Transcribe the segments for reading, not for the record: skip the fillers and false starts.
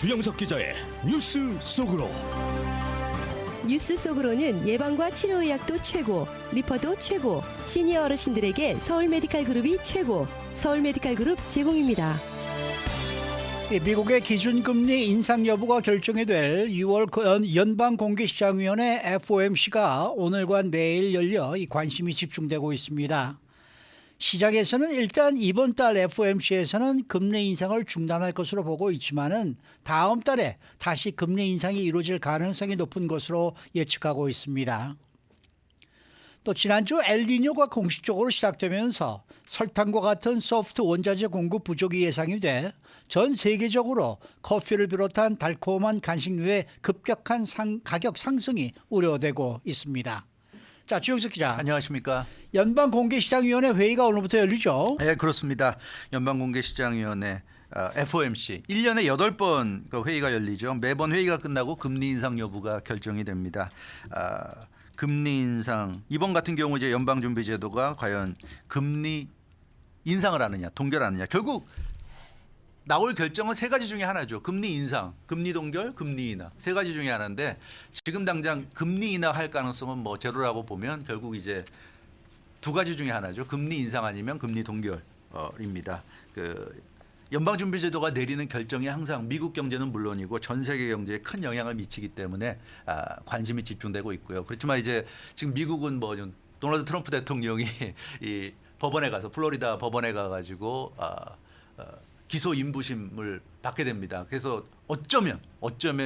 주영석 기자의 뉴스 속으로. 뉴스 속으로는 예방과 치료의학도 최고, 리퍼도 최고, 시니어 어르신들에게 서울 메디칼 그룹이 최고, 서울 메디칼 그룹 제공입니다. 미국의 기준금리 인상 여부가 결정이 될 6월 연방공개시장위원회 FOMC가 오늘과 내일 열려 관심이 집중되고 있습니다. 시장에서는 일단 이번 달 FOMC에서는 금리 인상을 중단할 것으로 보고 있지만은 다음 달에 다시 금리 인상이 이루어질 가능성이 높은 것으로 예측하고 있습니다. 또 지난주 엘니뇨가 공식적으로 시작되면서 설탕과 같은 소프트 원자재 공급 부족이 예상이 돼 전 세계적으로 커피를 비롯한 달콤한 간식류의 급격한 가격 상승이 우려되고 있습니다. 자, 주영석 기자. 안녕하십니까. 연방공개시장위원회 회의가 오늘부터 열리죠. 네, 그렇습니다. 연방공개시장위원회 FOMC 1년에 8번 그 회의가 열리죠. 매번 회의가 끝나고 금리 인상 여부가 결정이 됩니다. 금리 인상 이번 같은 경우 이제 연방준비제도가 과연 금리 인상을 하느냐 동결하느냐 결국 나올 결정은 세 가지 중에 하나죠. 금리 인상, 금리 동결, 금리 인하 세 가지 중에 하나인데 지금 당장 금리 인하할 가능성은 뭐 제로라고 보면 결국 이제 두 가지 중에 하나죠. 금리 인상 아니면 금리 동결입니다. 그 연방준비제도가 내리는 결정이 항상 미국 경제는 물론이고 전 세계 경제에 큰 영향을 미치기 때문에 관심이 집중되고 있고요. 그렇지만 이제 지금 미국은 뭐 도널드 트럼프 대통령이 이 법원에 가서 플로리다 법원에 가가지고 기소 인부심을 받게 됩니다. 그래서 어쩌면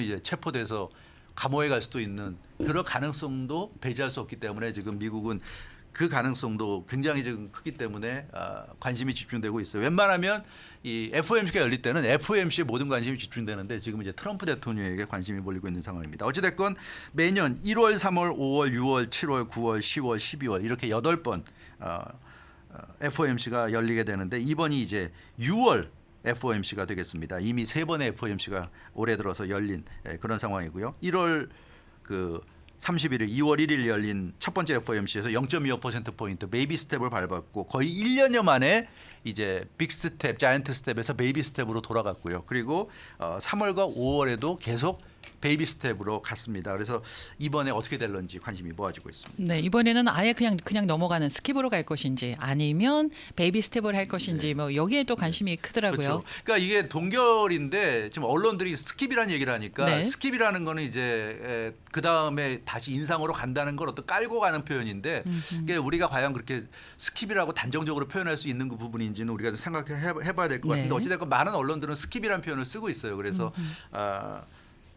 이제 체포돼서 감옥에 갈 수도 있는 그런 가능성도 배제할 수 없기 때문에 지금 미국은 그 가능성도 굉장히 지금 크기 때문에 관심이 집중되고 있어요. 웬만하면 이 FOMC가 열릴 때는 FOMC에 모든 관심이 집중되는데 지금 이제 트럼프 대통령에게 관심이 몰리고 있는 상황입니다. 어찌됐건 매년 1월, 3월, 5월, 6월, 7월, 9월, 10월, 12월 이렇게 8번 FOMC가 열리게 되는데 이번이 이제 6월 FOMC가 되겠습니다. 이미 3번의 FOMC가 올해 들어서 열린 그런 상황이고요. 1월 31일, 2월 1일 열린 첫 번째 FOMC에서 0.25%포인트 베이비 스텝을 밟았고 거의 1년여 만에 이제 빅 스텝, 자이언트 스텝에서 베이비 스텝으로 돌아갔고요. 그리고 3월과 5월에도 계속 베이비 스텝으로 갔습니다. 그래서 이번에 어떻게 될런지 관심이 모아지고 있습니다. 네, 이번에는 아예 그냥 넘어가는 스킵으로 갈 것인지 아니면 베이비 스텝을 할 것인지 네. 뭐 여기에 또 관심이 크더라고요. 그렇죠. 그러니까 이게 동결인데 지금 언론들이 스킵이라는 얘기를 하니까 네. 스킵이라는 거는 이제 그 다음에 다시 인상으로 간다는 걸 어떤 깔고 가는 표현인데 그게 우리가 과연 그렇게 스킵이라고 단정적으로 표현할 수 있는 그 부분인지는 우리가 생각해봐야 될 것 같은데 네. 어찌됐건 많은 언론들은 스킵이라는 표현을 쓰고 있어요. 그래서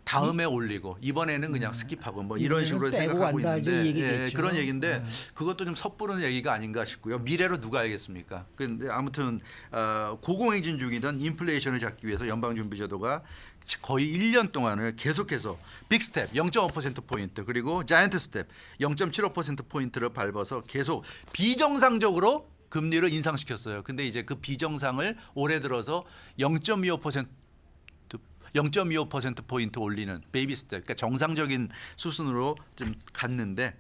다음에 올리고 이번에는 그냥 스킵하고 뭐 이런 식으로 생각하고 있는데 그런 얘기인데 그것도 좀 섣부른 얘기가 아닌가 싶고요. 미래로 누가 알겠습니까? 근데 아무튼 고공행진 중이던 인플레이션을 잡기 위해서 연방준비제도가 거의 1년 동안을 계속해서 빅 스텝 0.5%포인트 그리고 자이언트 스텝 0.75%포인트를 밟아서 계속 비정상적으로 금리를 인상시켰어요. 근데 이제 그 비정상을 올해 들어서 0.25%포인트 올리는 베이비 스텝, 그러니까 정상적인 수순으로 좀 갔는데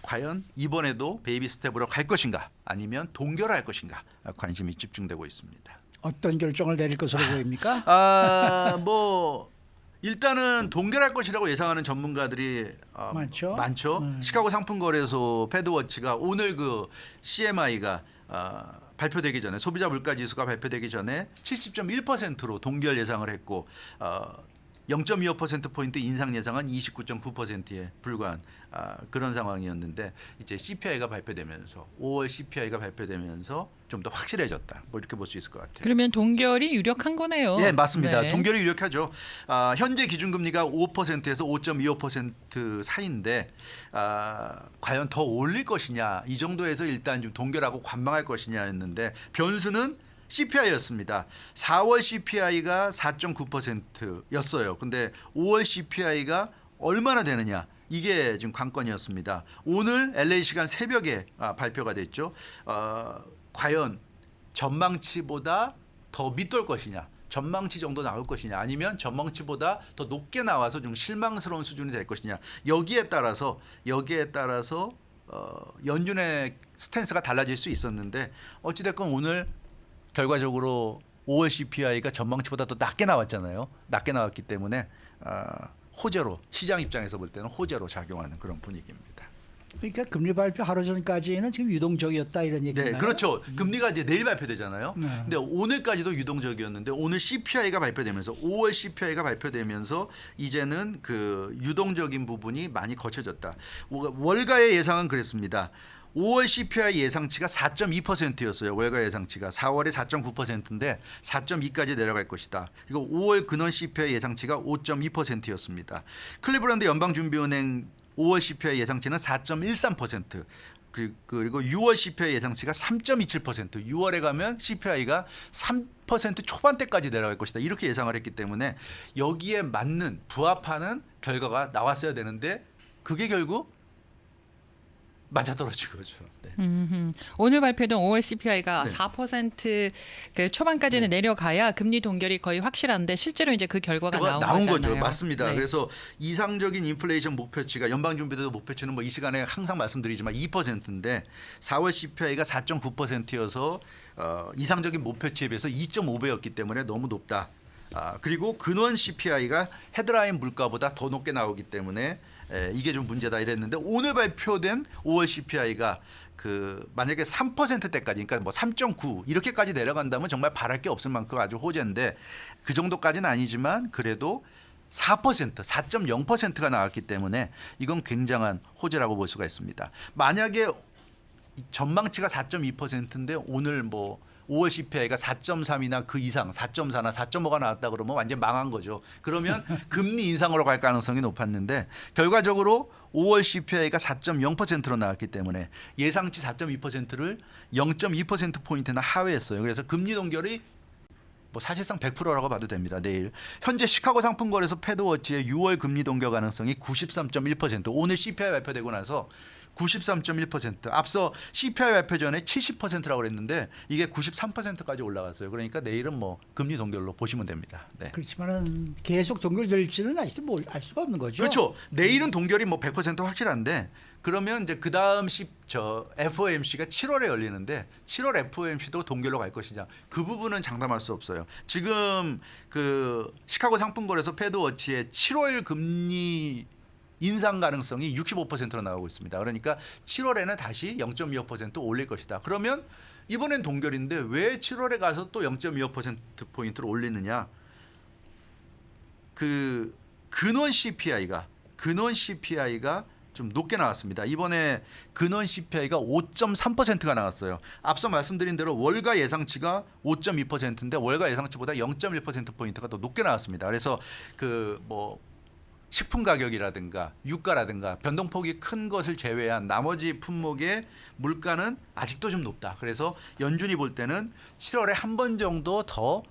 과연 이번에도 베이비 스텝으로 갈 것인가 아니면 동결할 것인가 관심이 집중되고 있습니다. 어떤 결정을 내릴 것으로 보입니까? 뭐 일단은 동결할 것이라고 예상하는 전문가들이 많죠. 시카고 상품거래소 패드워치가 오늘 그 CMI가 발표되기 전에 소비자 물가 지수가 발표되기 전에 70.1%로 동결 예상을 했고 0.25%포인트 인상 예상은 29.9%에 불과한 그런 상황이었는데 이제 CPI가 발표되면서 5월 CPI가 발표되면서 좀 더 확실해졌다. 뭐 이렇게 볼 수 있을 것 같아요. 그러면 동결이 유력한 거네요. 네, 맞습니다. 네. 동결이 유력하죠. 현재 기준금리가 5%에서 5.25% 사이인데 과연 더 올릴 것이냐 이 정도에서 일단 좀 동결하고 관망할 것이냐였는데 변수는 CPI였습니다. 4월 CPI가 4.9%였어요. 근데 5월 CPI가 얼마나 되느냐 이게 지금 관건이었습니다. 오늘 LA 시간 새벽에 발표가 됐죠. 과연 전망치보다 더 밑돌 것이냐 전망치 정도 나올 것이냐 아니면 전망치보다 더 높게 나와서 좀 실망스러운 수준이 될 것이냐 여기에 따라서 연준의 스탠스가 달라질 수 있었는데 어찌됐건 오늘 결과적으로 5월 CPI가 전망치보다 더 낮게 나왔잖아요. 낮게 나왔기 때문에 호재로 시장 입장에서 볼 때는 호재로 작용하는 그런 분위기입니다. 그러니까 금리 발표 하루 전까지는 지금 유동적이었다 이런 얘기인가요? 네, 그렇죠. 금리가 이제 내일 발표되잖아요. 네. 근데 오늘까지도 유동적이었는데 오늘 CPI가 발표되면서 5월 CPI가 발표되면서 이제는 그 유동적인 부분이 많이 거쳐졌다. 월가의 예상은 그랬습니다. 5월 CPI 예상치가 4.2%였어요. 월가 예상치가 4월에 4.9%인데 4.2까지 내려갈 것이다. 그리고 5월 근원 CPI 예상치가 5.2%였습니다. 클리브랜드 연방준비은행 5월 CPI 예상치는 4.13%. 그리고 6월 CPI 예상치가 3.27%. 6월에 가면 CPI가 3% 초반대까지 내려갈 것이다. 이렇게 예상을 했기 때문에 여기에 맞는 부합하는 결과가 나왔어야 되는데 그게 결국 맞아떨어진 거죠. 네. 오늘 발표된 5월 CPI가 네. 4% 그 초반까지는 내려가야 금리 동결이 거의 확실한데 실제로 이제 그 결과가 나온 거죠. 거잖아요. 맞습니다. 네. 그래서 이상적인 인플레이션 목표치가 연방준비제도 목표치는 뭐 이 시간에 항상 말씀드리지만 2%인데 4월 CPI가 4.9%여서 이상적인 목표치에 비해서 2.5배였기 때문에 너무 높다. 그리고 근원 CPI가 헤드라인 물가보다 더 높게 나오기 때문에 이게 좀 문제다 이랬는데 오늘 발표된 5월 CPI가 그 만약에 3%대까지 그러니까 뭐 3.9 이렇게까지 내려간다면 정말 바랄 게 없을 만큼 아주 호재인데 그 정도까지는 아니지만 그래도 4%, 4.0%가 나왔기 때문에 이건 굉장한 호재라고 볼 수가 있습니다. 만약에 전망치가 4.2%인데 오늘 뭐 5월 CPI가 4.3이나 그 이상 4.4나 4.5가 나왔다 그러면 완전 망한 거죠. 그러면 금리 인상으로 갈 가능성이 높았는데 결과적으로 5월 CPI가 4.0%로 나왔기 때문에 예상치 4.2%를 0.2%포인트나 하회했어요. 그래서 금리 동결이 뭐 사실상 100%라고 봐도 됩니다. 내일 현재 시카고 상품거래소 패드워치의 6월 금리 동결 가능성이 93.1%. 오늘 CPI 발표되고 나서 93.1%. 앞서 CPI 발표 전에 70%라고 그랬는데 이게 93%까지 올라갔어요. 그러니까 내일은 뭐 금리 동결로 보시면 됩니다. 네. 그렇지만은 계속 동결될지는 아직도 알 수가 없는 거죠. 그렇죠. 내일은 동결이 뭐 100% 확실한데 그러면 이제 그 다음 FOMC가 7월에 열리는데 7월 FOMC도 동결로 갈 것이냐 그 부분은 장담할 수 없어요. 지금 그 시카고 상품거래소 패드워치의 7월 금리 인상 가능성이 65%로 나오고 있습니다. 그러니까 7월에는 다시 0.25% 올릴 것이다. 그러면 이번엔 동결인데 왜 7월에 가서 또 0.25%포인트로 올리느냐. 그 근원 CPI가 좀 높게 나왔습니다. 이번에 근원 CPI가 5.3%가 나왔어요. 앞서 말씀드린 대로 월가 예상치가 5.2%인데 월가 예상치보다 0.1%포인트가 더 높게 나왔습니다. 그래서 그 뭐 식품 가격이라든가 유가라든가 변동폭이 큰 것을 제외한 나머지 품목의 물가는 아직도 좀 높다. 그래서 연준이 볼 때는 7월에 한 번 정도 더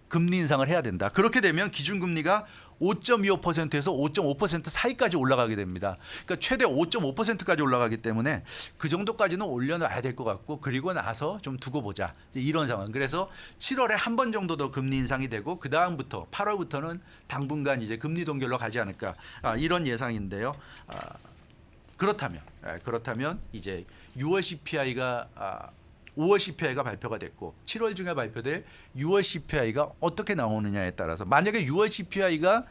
금리 인상을 해야 된다. 그렇게 되면 기준금리가 5.25%에서 5.5% 사이까지 올라가게 됩니다. 그러니까 최대 5.5%까지 올라가기 때문에 그 정도까지는 올려놔야 될 것 같고 그리고 나서 좀 두고 보자. 이런 상황. 그래서 7월에 한 번 정도 더 금리 인상이 되고 그 다음부터 8월부터는 당분간 이제 금리 동결로 가지 않을까 이런 예상인데요. 그렇다면 이제 6월 CPI가 5월 CPI가 발표가 됐고 7월 중에 발표될 6월 CPI가 어떻게 나오느냐에 따라서 만약에 6월 CPI가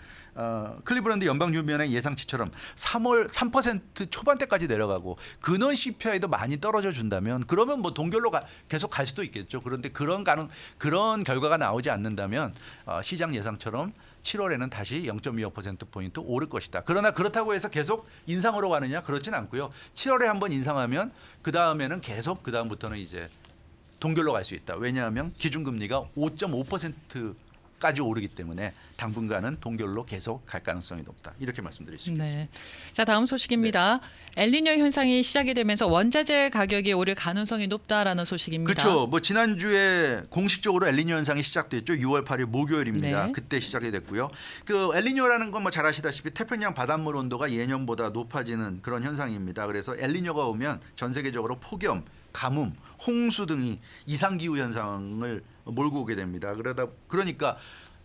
클리브랜드 연방준비은행 예상치처럼 3% 초반대까지 내려가고 근원 CPI도 많이 떨어져 준다면 그러면 뭐 동결로 계속 갈 수도 있겠죠. 그런데 그런 결과가 나오지 않는다면 시장 예상처럼 7월에는 다시 0.25%포인트 오를 것이다. 그러나 그렇다고 해서 계속 인상으로 가느냐? 그렇진 않고요. 7월에 한번 인상하면 그다음에는 계속 그다음부터는 이제 동결로 갈 수 있다. 왜냐하면 기준금리가 5.5%까지 오르기 때문에 당분간은 동결로 계속 갈 가능성이 높다. 이렇게 말씀드릴 수 있겠습니다. 네. 자, 다음 소식입니다. 엘니뇨 현상이 시작이 되면서 원자재 가격이 오를 가능성이 높다라는 소식입니다. 그렇죠. 뭐 지난주에 공식적으로 엘니뇨 현상이 시작됐죠. 6월 8일 목요일입니다. 네. 그때 시작이 됐고요. 그 엘니뇨라는 건 뭐 잘 아시다시피 태평양 바닷물 온도가 예년보다 높아지는 그런 현상입니다. 그래서 엘니뇨가 오면 전 세계적으로 폭염, 가뭄, 홍수 등이 이상 기후 현상을 몰고 오게 됩니다. 그러니까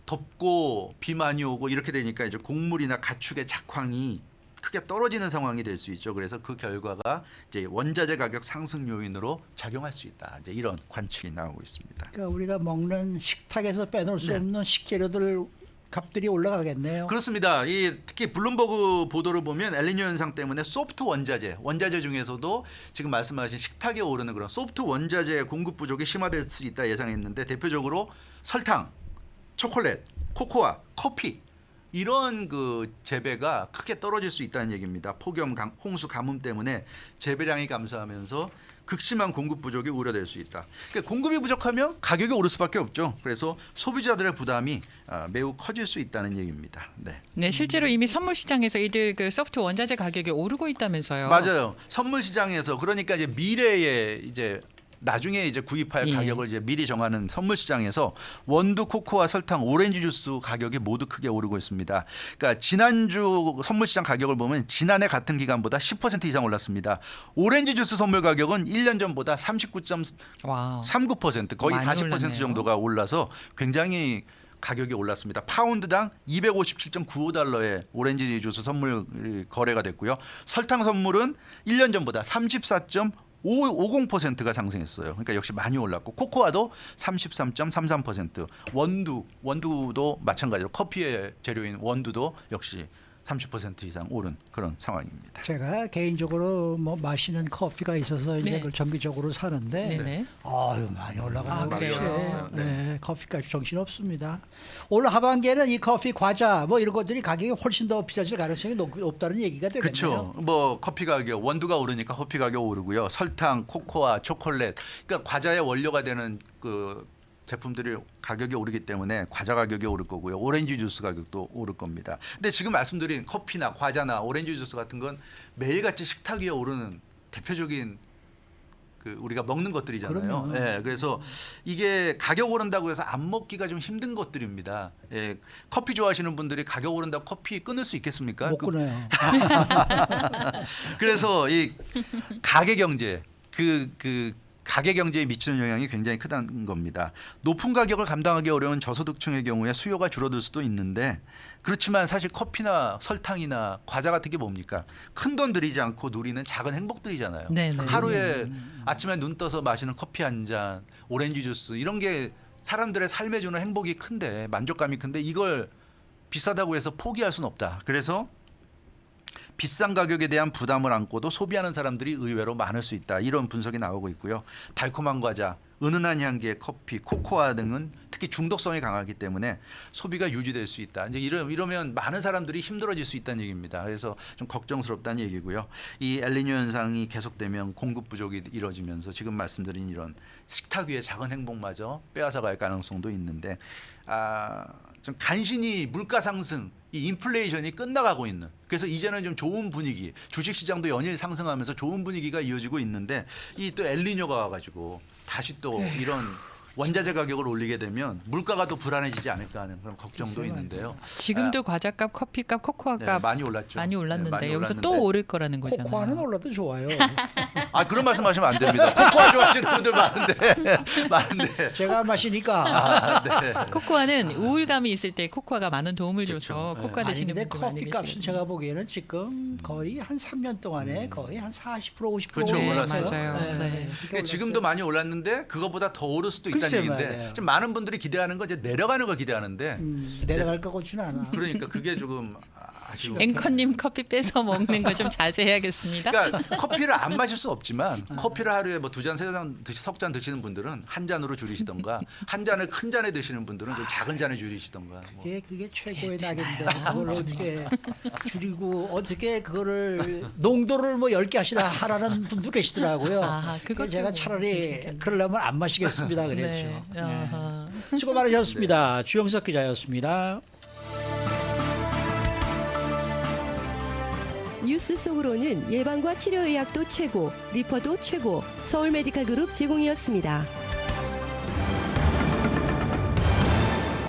덥고 비 많이 오고 이렇게 되니까 이제 곡물이나 가축의 작황이 크게 떨어지는 상황이 될 수 있죠. 그래서 그 결과가 이제 원자재 가격 상승 요인으로 작용할 수 있다. 이제 이런 관측이 나오고 있습니다. 그러니까 우리가 먹는 식탁에서 빼놓을 수 네. 없는 식재료들 값들이 올라가겠네요. 그렇습니다. 특히 블룸버그 보도를 보면 엘니뇨 현상 때문에 소프트 원자재 중에서도 지금 말씀하신 식탁에 오르는 그런 소프트 원자재 공급 부족이 심화될 수 있다 예상했는데 대표적으로 설탕, 초콜릿, 코코아, 커피 이런 그 재배가 크게 떨어질 수 있다는 얘기입니다. 폭염, 홍수, 가뭄 때문에 재배량이 감소하면서 극심한 공급 부족이 우려될 수 있다. 그러니까 공급이 부족하면 가격이 오를 수밖에 없죠. 그래서 소비자들의 부담이 매우 커질 수 있다는 얘기입니다. 네. 네, 실제로 이미 선물 시장에서 이들 그 소프트 원자재 가격이 오르고 있다면서요. 맞아요. 선물 시장에서 그러니까 이제 미래에 이제 나중에 이제 구입할 예. 가격을 이제 미리 정하는 선물 시장에서 원두, 코코아, 설탕, 오렌지 주스 가격이 모두 크게 오르고 있습니다. 그러니까 지난주 선물 시장 가격을 보면 지난해 같은 기간보다 10% 이상 올랐습니다. 오렌지 주스 선물 가격은 1년 전보다 39.39% 거의 많이 40% 올랐네요. 정도가 올라서 굉장히 가격이 올랐습니다. 파운드당 257.95달러의 오렌지 주스 선물 거래가 됐고요. 설탕 선물은 1년 전보다 34.50%가 상승했어요. 그러니까 역시 많이 올랐고 코코아도 33.33%, 원두도 마찬가지로 커피의 재료인 원두도 역시 30% 이상 오른 그런 상황입니다. 제가 개인적으로 뭐 마시는 커피가 있어서 이제 네. 그걸 정기적으로 사는데 네네. 아유 많이 올라가는 그래요? 것이에요. 네. 네, 커피까지 정신 없습니다. 올 하반기에는 이 커피, 과자 뭐 이런 것들이 가격이 훨씬 더 비싸질 가능성이 높다는 얘기가 되겠네요. 그렇죠. 뭐 커피 가격, 원두가 오르니까 커피 가격 오르고요. 설탕, 코코아, 초콜릿, 그러니까 과자의 원료가 되는 그 제품들이 가격이 오르기 때문에 과자 가격이 오를 거고요. 오렌지 주스 가격도 오를 겁니다. 근데 지금 말씀드린 커피나 과자나 오렌지 주스 같은 건 매일같이 식탁 위에 오르는 대표적인 그 우리가 먹는 것들이잖아요. 그럼요. 예, 그래서 이게 가격 오른다고 해서 안 먹기가 좀 힘든 것들입니다. 예, 커피 좋아하시는 분들이 가격 오른다고 커피 끊을 수 있겠습니까? 못 끊어요. 그래서 이 가계 경제 가계 경제에 미치는 영향이 굉장히 크다는 겁니다. 높은 가격을 감당하기 어려운 저소득층의 경우에 수요가 줄어들 수도 있는데 그렇지만 사실 커피나 설탕이나 과자 같은 게 뭡니까? 큰 돈 들이지 않고 누리는 작은 행복들이잖아요. 네네. 하루에 아침에 눈 떠서 마시는 커피 한 잔, 오렌지 주스 이런 게 사람들의 삶에 주는 행복이 큰데 만족감이 큰데 이걸 비싸다고 해서 포기할 수는 없다. 그래서 비싼 가격에 대한 부담을 안고도 소비하는 사람들이 의외로 많을 수 있다. 이런 분석이 나오고 있고요. 달콤한 과자, 은은한 향기의 커피, 코코아 등은 특히 중독성이 강하기 때문에 소비가 유지될 수 있다. 이제 이러면 많은 사람들이 힘들어질 수 있다는 얘기입니다. 그래서 좀 걱정스럽다는 얘기고요. 이 엘니뇨 현상이 계속되면 공급 부족이 이뤄지면서 지금 말씀드린 이런 식탁 위의 작은 행복마저 빼앗아 갈 가능성도 있는데 좀 간신히 물가 상승, 이 인플레이션이 끝나가고 있는 그래서 이제는 좀 좋은 분위기 주식시장도 연일 상승하면서 좋은 분위기가 이어지고 있는데 이 또 엘니뇨가 와가지고 다시 또 이런 원자재 가격을 올리게 되면 물가가 더 불안해지지 않을까 하는 그런 걱정도 있는데요. 지금도 과자값, 커피값, 코코아값 많이 올랐죠. 많이 올랐는데 네, 많이 여기서 올랐는데. 또 오를 거라는 거잖아요. 코코아는 올라도 좋아요. 그런 말씀하시면 안 됩니다. 코코아 좋아하시는 분들 많은데. 제가 마시니까. 네. 코코아는 우울감이 있을 때 코코아가 많은 도움을 그렇죠. 줘서 코코아 아니 드시는 근데 분들 많이 커피 값은 계시거든요. 제가 보기에는 지금 거의 한 3년 동안에 거의 한 40% 50% 그렇죠, 네, 올랐어요. 맞아요. 네. 그러니까 그러니까 지금도 많이 올랐는데 그거보다 더 오를 수도 있다는 글쎄 얘기인데 말이에요. 지금 많은 분들이 기대하는 건 이제 내려가는 걸 기대하는데 내려갈 것 같지는 않아. 그러니까 그게 조금 아쉬운. 앵커님 커피 뺏어 먹는 거 좀 자제해야겠습니다. 그러니까 커피를 안 마실 수 없지만 커피를 하루에 뭐 2잔, 3잔, 석 잔 드시는 분들은 한 잔으로 줄이시던가 한 잔을 큰 잔에 드시는 분들은 좀 작은 잔에 줄이시던가. 뭐. 그게 최고의 낙인데 그걸 어떻게 줄이고 어떻게 그거를 농도를 뭐 10개 하라는 분도 계시더라고요. 아하, 그것도 그래서 제가 뭐 차라리 괜찮겠네요. 그러려면 안 마시겠습니다 그랬죠. 네. 아하. 수고 많으셨습니다. 주영석 기자였습니다. 뉴스 속으로는 예방과 치료 의학도 최고, 리퍼도 최고, 서울 메디칼 그룹 제공이었습니다.